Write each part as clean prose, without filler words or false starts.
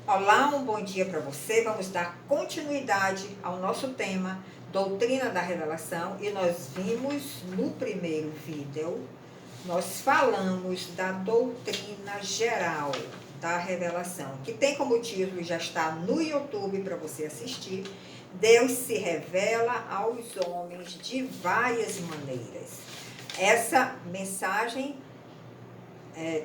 Olá, um bom dia para você. Vamos dar continuidade ao nosso tema, Doutrina da Revelação. E nós vimos no primeiro vídeo, nós falamos da doutrina geral da revelação, que tem como título, já está no YouTube para você assistir, Deus se revela aos homens de várias maneiras. Essa mensagem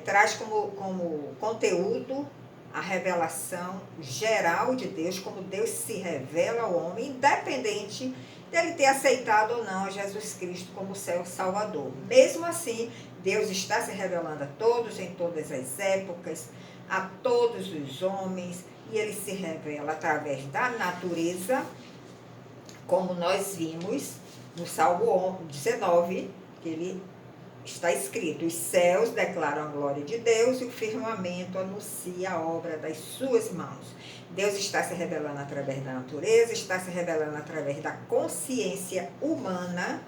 traz como conteúdo a revelação geral de Deus, como Deus se revela ao homem, independente dele ter aceitado ou não a Jesus Cristo como seu Salvador. Mesmo assim, Deus está se revelando a todos, em todas as épocas, a todos os homens, e ele se revela através da natureza, como nós vimos no Salmo 19, que ele está escrito: os céus declaram a glória de Deus e o firmamento anuncia a obra das suas mãos. Deus está se revelando através da natureza, está se revelando através da consciência humana.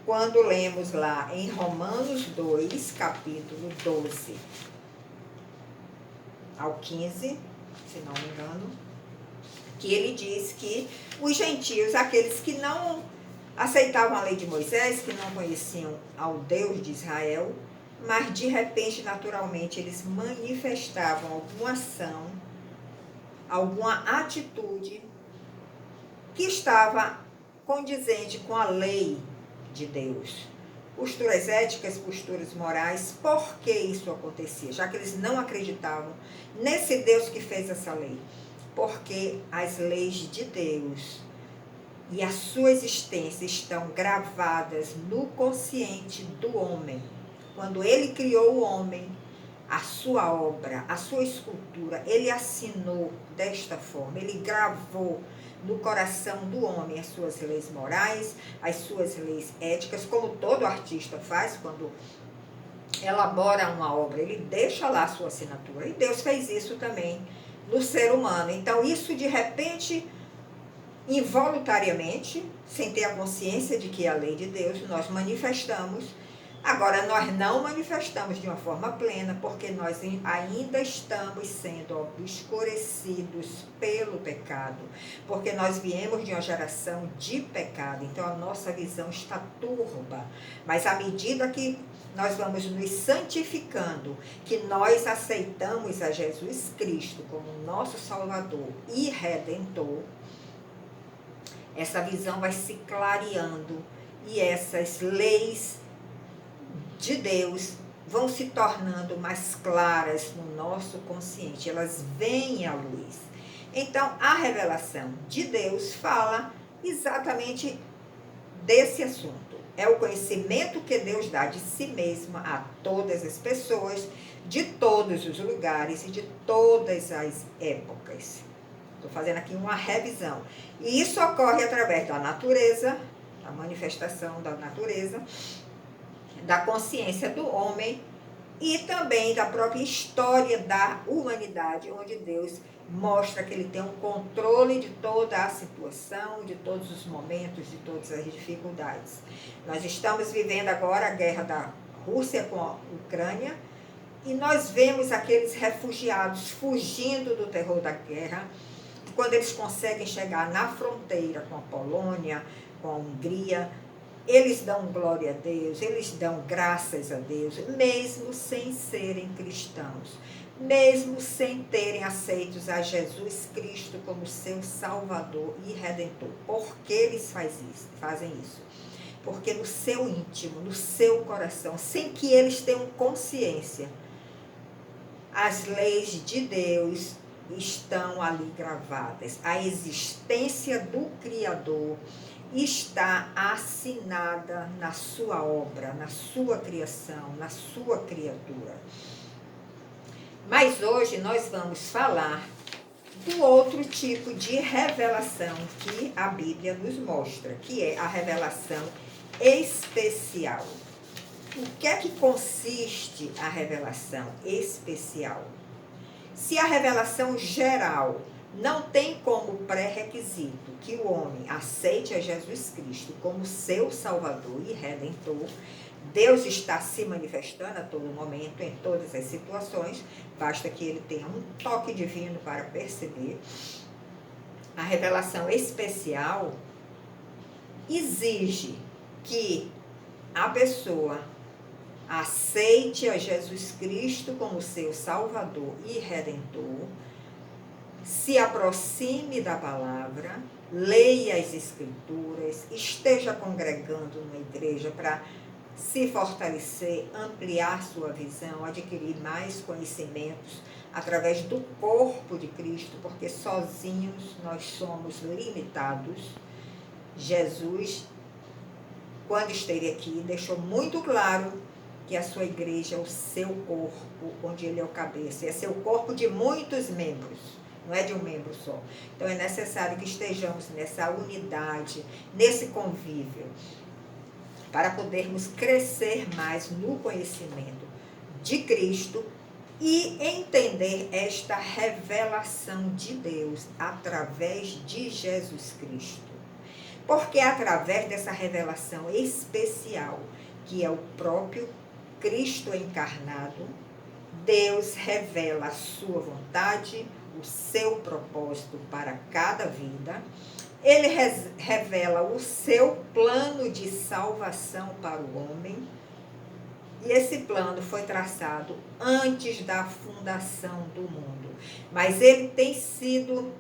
Quando lemos lá em Romanos 2, capítulo 12 ao 15, se não me engano, que ele diz que os gentios, aqueles que não aceitavam a lei de Moisés, que não conheciam ao Deus de Israel, mas de repente, naturalmente, eles manifestavam alguma ação, alguma atitude que estava condizente com a lei de Deus. Posturas éticas, posturas morais. Por que isso acontecia? Já que eles não acreditavam nesse Deus que fez essa lei. Porque as leis de Deus e a sua existência estão gravadas no consciente do homem. Quando ele criou o homem, a sua obra, a sua escultura, ele assinou desta forma, ele gravou no coração do homem as suas leis morais, as suas leis éticas, como todo artista faz quando elabora uma obra, ele deixa lá a sua assinatura. E Deus fez isso também no ser humano. Então isso de repente, involuntariamente, sem ter a consciência de que é a lei de Deus, nós manifestamos. Agora, nós não manifestamos de uma forma plena, porque nós ainda estamos sendo obscurecidos pelo pecado, porque nós viemos de uma geração de pecado, então a nossa visão está turva. Mas à medida que nós vamos nos santificando, que nós aceitamos a Jesus Cristo como nosso Salvador e Redentor, essa visão vai se clareando e essas leis de Deus vão se tornando mais claras no nosso consciente, elas vêm à luz. Então, a revelação de Deus fala exatamente desse assunto. É o conhecimento que Deus dá de si mesma a todas as pessoas, de todos os lugares e de todas as épocas. Estou fazendo aqui uma revisão. E isso ocorre através da natureza, da manifestação da natureza, da consciência do homem e também da própria história da humanidade, onde Deus mostra que ele tem um controle de toda a situação, de todos os momentos, de todas as dificuldades. Nós estamos vivendo agora a guerra da Rússia com a Ucrânia e nós vemos aqueles refugiados fugindo do terror da guerra. Quando eles conseguem chegar na fronteira com a Polônia, com a Hungria, eles dão glória a Deus, eles dão graças a Deus, mesmo sem serem cristãos, mesmo sem terem aceitos a Jesus Cristo como seu Salvador e Redentor. Por que eles fazem isso? Porque no seu íntimo, no seu coração, sem que eles tenham consciência, as leis de Deus estão ali gravadas. A existência do Criador está assinada na sua obra, na sua criação, na sua criatura. Mas hoje nós vamos falar do outro tipo de revelação que a Bíblia nos mostra, que é a revelação especial. O que é que consiste a revelação especial? Se a revelação geral não tem como pré-requisito que o homem aceite a Jesus Cristo como seu Salvador e Redentor, Deus está se manifestando a todo momento, em todas as situações, basta que ele tenha um toque divino para perceber. A revelação especial exige que a pessoa aceite a Jesus Cristo como seu Salvador e Redentor, se aproxime da palavra, leia as Escrituras, esteja congregando numa igreja para se fortalecer, ampliar sua visão, adquirir mais conhecimentos através do corpo de Cristo, porque sozinhos nós somos limitados. Jesus, quando esteve aqui, deixou muito claro que a sua igreja é o seu corpo, onde ele é o cabeça, é seu corpo de muitos membros, não é de um membro só. Então é necessário que estejamos nessa unidade, nesse convívio, para podermos crescer mais no conhecimento de Cristo e entender esta revelação de Deus através de Jesus Cristo. Porque é através dessa revelação especial, que é o próprio Cristo encarnado, Deus revela a sua vontade, o seu propósito para cada vida. Ele revela o seu plano de salvação para o homem. E esse plano foi traçado antes da fundação do mundo. Mas ele tem sido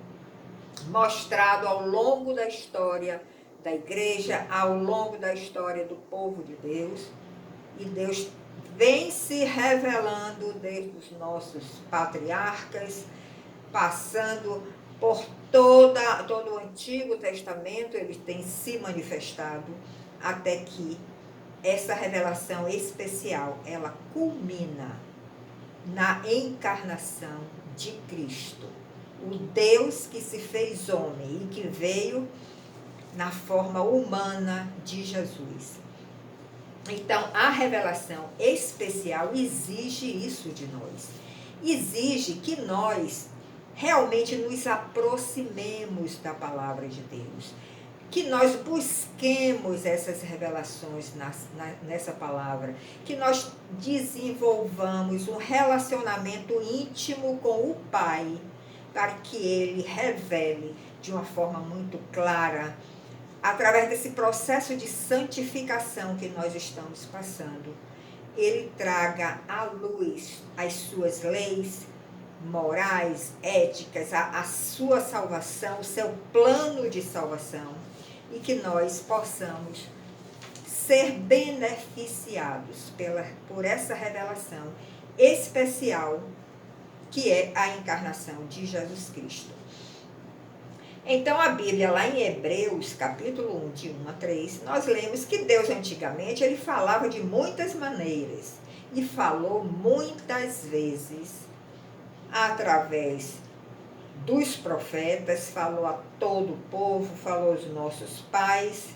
mostrado ao longo da história da igreja, ao longo da história do povo de Deus. E Deus vem se revelando desde os nossos patriarcas, passando por todo o Antigo Testamento, ele tem se manifestado até que essa revelação especial, ela culmina na encarnação de Cristo, o Deus que se fez homem e que veio na forma humana de Jesus. Então, a revelação especial exige isso de nós. Exige que nós realmente nos aproximemos da palavra de Deus. Que nós busquemos essas revelações nessa palavra. Que nós desenvolvamos um relacionamento íntimo com o Pai, para que Ele revele de uma forma muito clara, através desse processo de santificação que nós estamos passando, ele traga à luz as suas leis morais, éticas, a sua salvação, o seu plano de salvação, e que nós possamos ser beneficiados por essa revelação especial que é a encarnação de Jesus Cristo. Então, a Bíblia, lá em Hebreus, capítulo 1, de 1 a 3, nós lemos que Deus, antigamente, ele falava de muitas maneiras e falou muitas vezes através dos profetas, falou a todo o povo, falou aos nossos pais,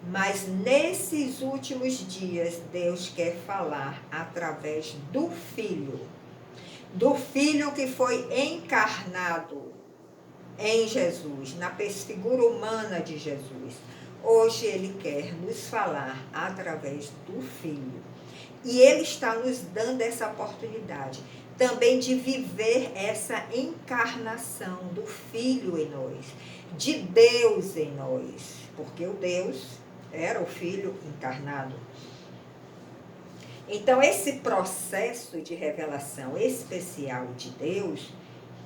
mas nesses últimos dias, Deus quer falar através do Filho que foi encarnado em Jesus, na figura humana de Jesus. Hoje ele quer nos falar através do Filho. E ele está nos dando essa oportunidade também de viver essa encarnação do Filho em nós, de Deus em nós, porque o Deus era o Filho encarnado. Então, esse processo de revelação especial de Deus,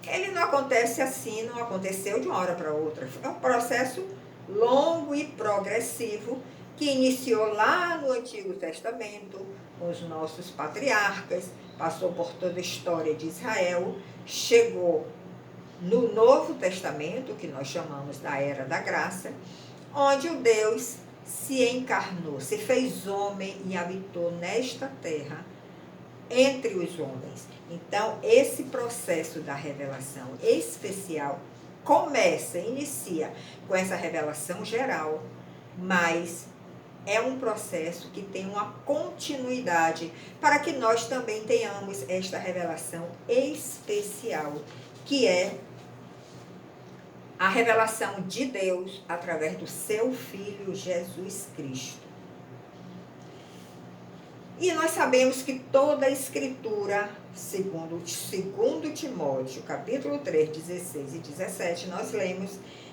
ele não acontece assim, não aconteceu de uma hora para outra. É um processo longo e progressivo que iniciou lá no Antigo Testamento, com os nossos patriarcas, passou por toda a história de Israel, chegou no Novo Testamento, que nós chamamos da Era da Graça, onde o Deus se encarnou, se fez homem e habitou nesta terra entre os homens. Então, esse processo da revelação especial inicia com essa revelação geral, mas é um processo que tem uma continuidade para que nós também tenhamos esta revelação especial, que é a revelação de Deus através do seu Filho Jesus Cristo. E nós sabemos que toda a Escritura, segundo Timóteo, capítulo 3, 16 e 17, nós lemos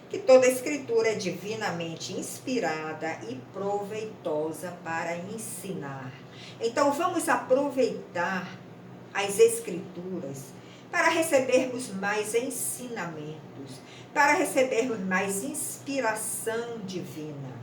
que toda a Escritura é divinamente inspirada e proveitosa para ensinar. Então, vamos aproveitar as Escrituras para recebermos mais ensinamentos, para recebermos mais inspiração divina.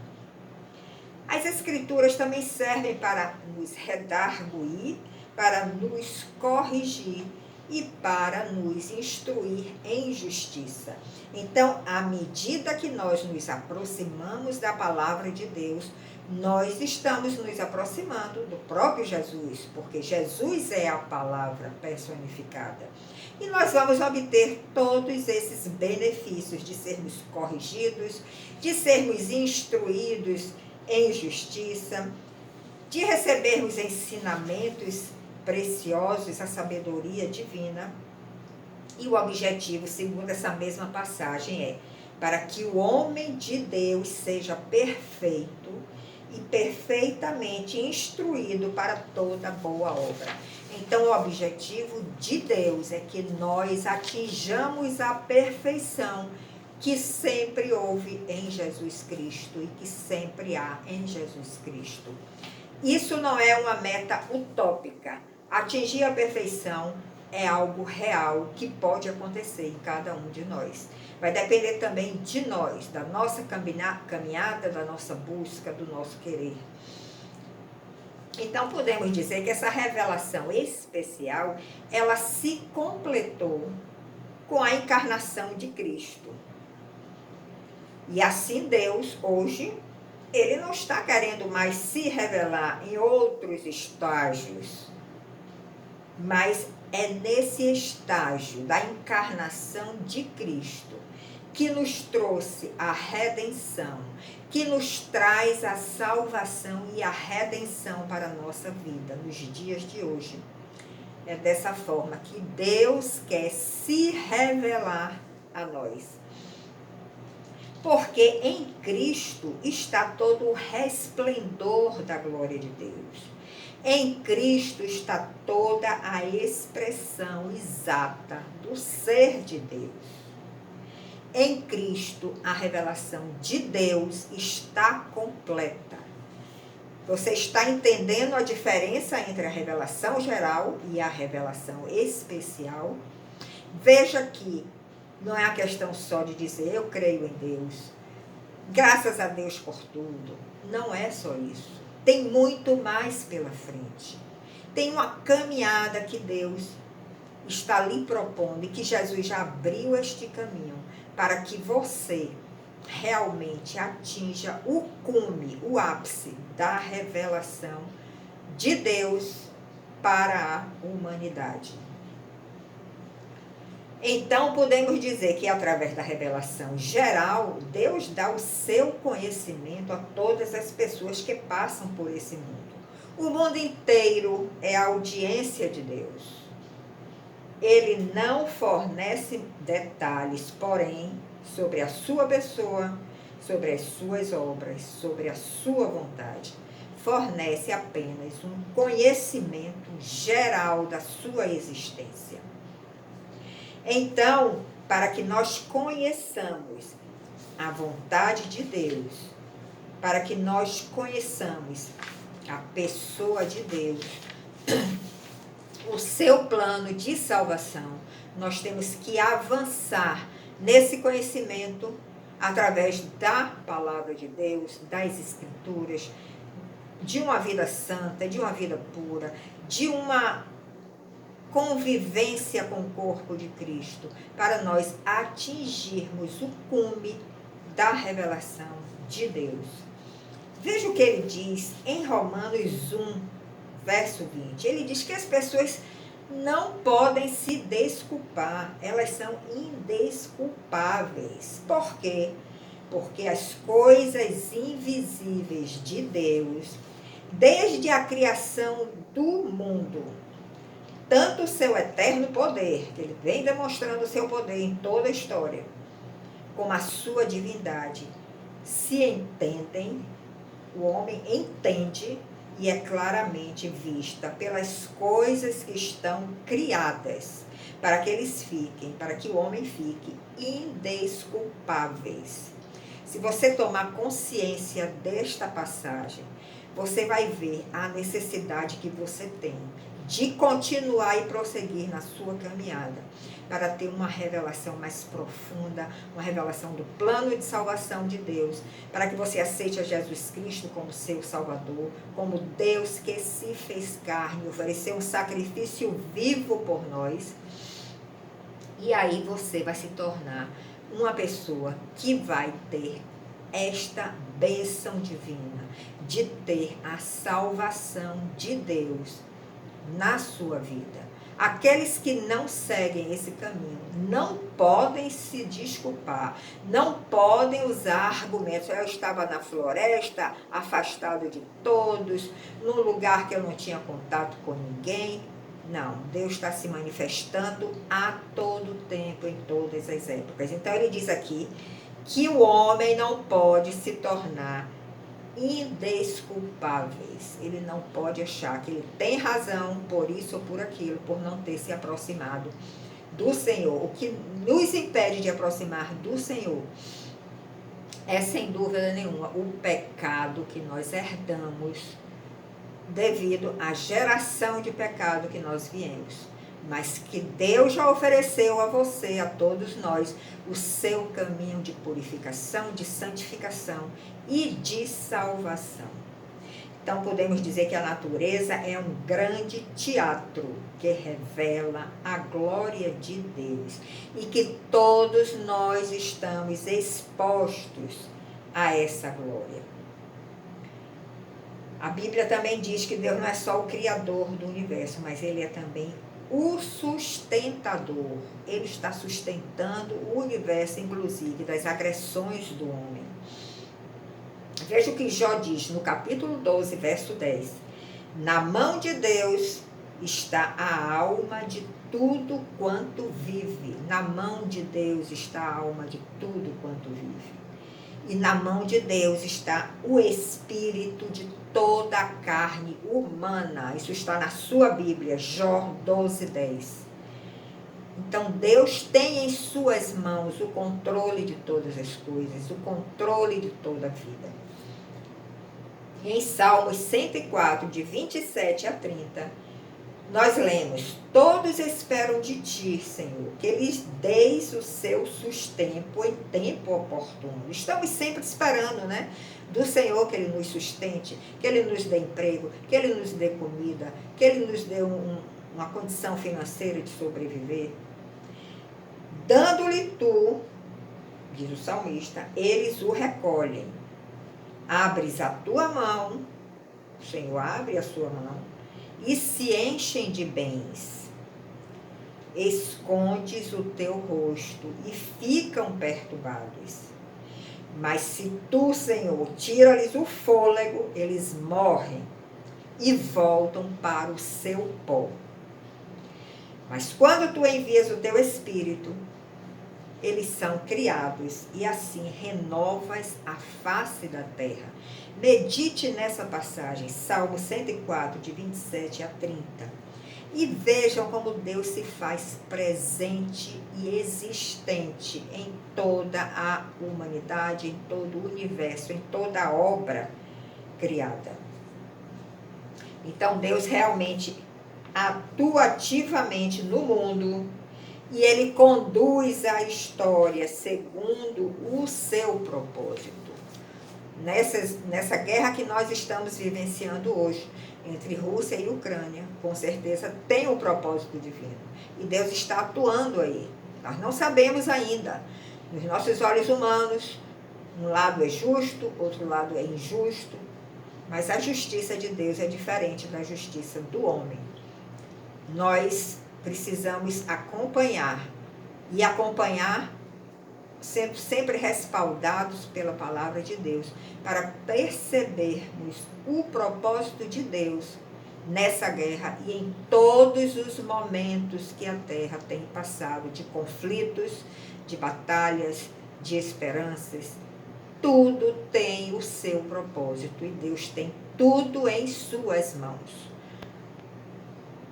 As Escrituras também servem para nos redarguir, para nos corrigir e para nos instruir em justiça. Então, à medida que nós nos aproximamos da palavra de Deus, nós estamos nos aproximando do próprio Jesus, porque Jesus é a palavra personificada. E nós vamos obter todos esses benefícios de sermos corrigidos, de sermos instruídos em justiça, de recebermos ensinamentos preciosos, a sabedoria divina. E o objetivo, segundo essa mesma passagem, é para que o homem de Deus seja perfeito e perfeitamente instruído para toda boa obra. Então, o objetivo de Deus é que nós atinjamos a perfeição que sempre houve em Jesus Cristo e que sempre há em Jesus Cristo. Isso não é uma meta utópica. Atingir a perfeição é algo real que pode acontecer em cada um de nós. Vai depender também de nós, da nossa caminhada, da nossa busca, do nosso querer. Então, podemos dizer que essa revelação especial, ela se completou com a encarnação de Cristo. E assim Deus, hoje, Ele não está querendo mais se revelar em outros estágios, mas é nesse estágio da encarnação de Cristo que nos trouxe a redenção, que nos traz a salvação e a redenção para a nossa vida nos dias de hoje. É dessa forma que Deus quer se revelar a nós. Porque em Cristo está todo o resplendor da glória de Deus. Em Cristo está toda a expressão exata do ser de Deus. Em Cristo, a revelação de Deus está completa. Você está entendendo a diferença entre a revelação geral e a revelação especial? Veja que não é a questão só de dizer eu creio em Deus, graças a Deus por tudo. Não é só isso. Tem muito mais pela frente. Tem uma caminhada que Deus está lhe propondo e que Jesus já abriu este caminho para que você realmente atinja o cume, o ápice da revelação de Deus para a humanidade. Então, podemos dizer que através da revelação geral, Deus dá o seu conhecimento a todas as pessoas que passam por esse mundo. O mundo inteiro é a audiência de Deus. Ele não fornece detalhes, porém, sobre a sua pessoa, sobre as suas obras, sobre a sua vontade. Fornece apenas um conhecimento geral da sua existência. Então, para que nós conheçamos a vontade de Deus, para que nós conheçamos a pessoa de Deus, o seu plano de salvação, nós temos que avançar nesse conhecimento através da palavra de Deus, das Escrituras, de uma vida santa, de uma vida pura, de uma convivência com o corpo de Cristo, para nós atingirmos o cume da revelação de Deus. Veja o que ele diz em Romanos 1, verso 20. Ele diz que as pessoas não podem se desculpar, elas são indesculpáveis. Por quê? Porque as coisas invisíveis de Deus, desde a criação do mundo, tanto o seu eterno poder, que ele vem demonstrando o seu poder em toda a história, como a sua divindade, se entendem, o homem entende e é claramente vista pelas coisas que estão criadas, para que o homem fique indesculpáveis. Se você tomar consciência desta passagem, você vai ver a necessidade que você tem de continuar e prosseguir na sua caminhada, para ter uma revelação mais profunda, uma revelação do plano de salvação de Deus, para que você aceite a Jesus Cristo como seu Salvador, como Deus que se fez carne, ofereceu um sacrifício vivo por nós. E aí você vai se tornar uma pessoa que vai ter esta bênção divina, de ter a salvação de Deus na sua vida. Aqueles que não seguem esse caminho não podem se desculpar, não podem usar argumentos. Eu estava na floresta, afastado de todos, num lugar que eu não tinha contato com ninguém. Não, Deus está se manifestando a todo tempo, em todas as épocas. Então ele diz aqui que o homem não pode se tornar indesculpáveis. Ele não pode achar que ele tem razão por isso ou por aquilo, por não ter se aproximado do Senhor. O que nos impede de aproximar do Senhor é, sem dúvida nenhuma, o pecado que nós herdamos devido à geração de pecado que nós viemos. Mas que Deus já ofereceu a você, a todos nós, o seu caminho de purificação, de santificação e de salvação. Então podemos dizer que a natureza é um grande teatro que revela a glória de Deus e que todos nós estamos expostos a essa glória. A Bíblia também diz que Deus não é só o criador do universo, mas Ele é também o sustentador. Ele está sustentando o universo, inclusive, das agressões do homem. Veja o que Jó diz no capítulo 12, verso 10. Na mão de Deus está a alma de tudo quanto vive. Na mão de Deus está a alma de tudo quanto vive. E na mão de Deus está o espírito de toda a carne humana. Isso está na sua Bíblia, Jó 12, 10. Então Deus tem em suas mãos o controle de todas as coisas, o controle de toda a vida. E em Salmos 104, de 27 a 30, nós lemos: todos esperam de ti, Senhor, que lhes deis o seu sustento em tempo oportuno. Estamos sempre esperando, né? Do Senhor que Ele nos sustente, que Ele nos dê emprego, que Ele nos dê comida, que Ele nos dê uma condição financeira de sobreviver. Dando-lhe tu, diz o salmista, eles o recolhem. Abres a tua mão, o Senhor abre a sua mão, e se enchem de bens. Escondes o teu rosto e ficam perturbados. Mas se tu, Senhor, tira-lhes o fôlego, eles morrem e voltam para o seu pó. Mas quando tu envias o teu Espírito, eles são criados e assim renovas a face da terra. Medite nessa passagem, Salmo 104, de 27 a 30. E vejam como Deus se faz presente e existente em toda a humanidade, em todo o universo, em toda a obra criada. Então Deus realmente atua ativamente no mundo e Ele conduz a história segundo o seu propósito. Nessa guerra que nós estamos vivenciando hoje, entre Rússia e Ucrânia, com certeza tem um propósito divino. E Deus está atuando aí. Nós não sabemos ainda. Nos nossos olhos humanos, um lado é justo, outro lado é injusto. Mas a justiça de Deus é diferente da justiça do homem. Nós precisamos acompanhar. E acompanhar sendo sempre respaldados pela palavra de Deus, para percebermos o propósito de Deus nessa guerra e em todos os momentos que a terra tem passado, de conflitos, de batalhas, de esperanças. Tudo tem o seu propósito e Deus tem tudo em suas mãos.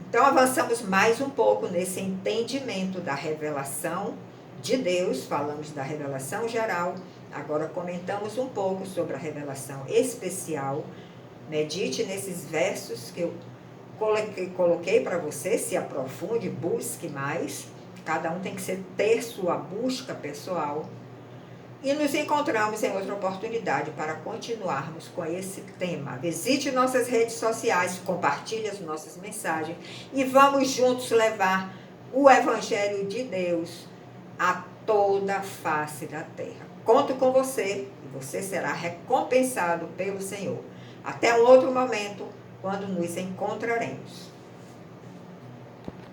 Então, avançamos mais um pouco nesse entendimento da revelação de Deus, falamos da revelação geral, agora comentamos um pouco sobre a revelação especial. Medite nesses versos que eu coloquei para você, se aprofunde, busque mais. Cada um tem que ter sua busca pessoal. E nos encontramos em outra oportunidade para continuarmos com esse tema. Visite nossas redes sociais, compartilhe as nossas mensagens e vamos juntos levar o Evangelho de Deus a toda a face da terra. Conto com você e você será recompensado pelo Senhor. Até um outro momento, quando nos encontraremos.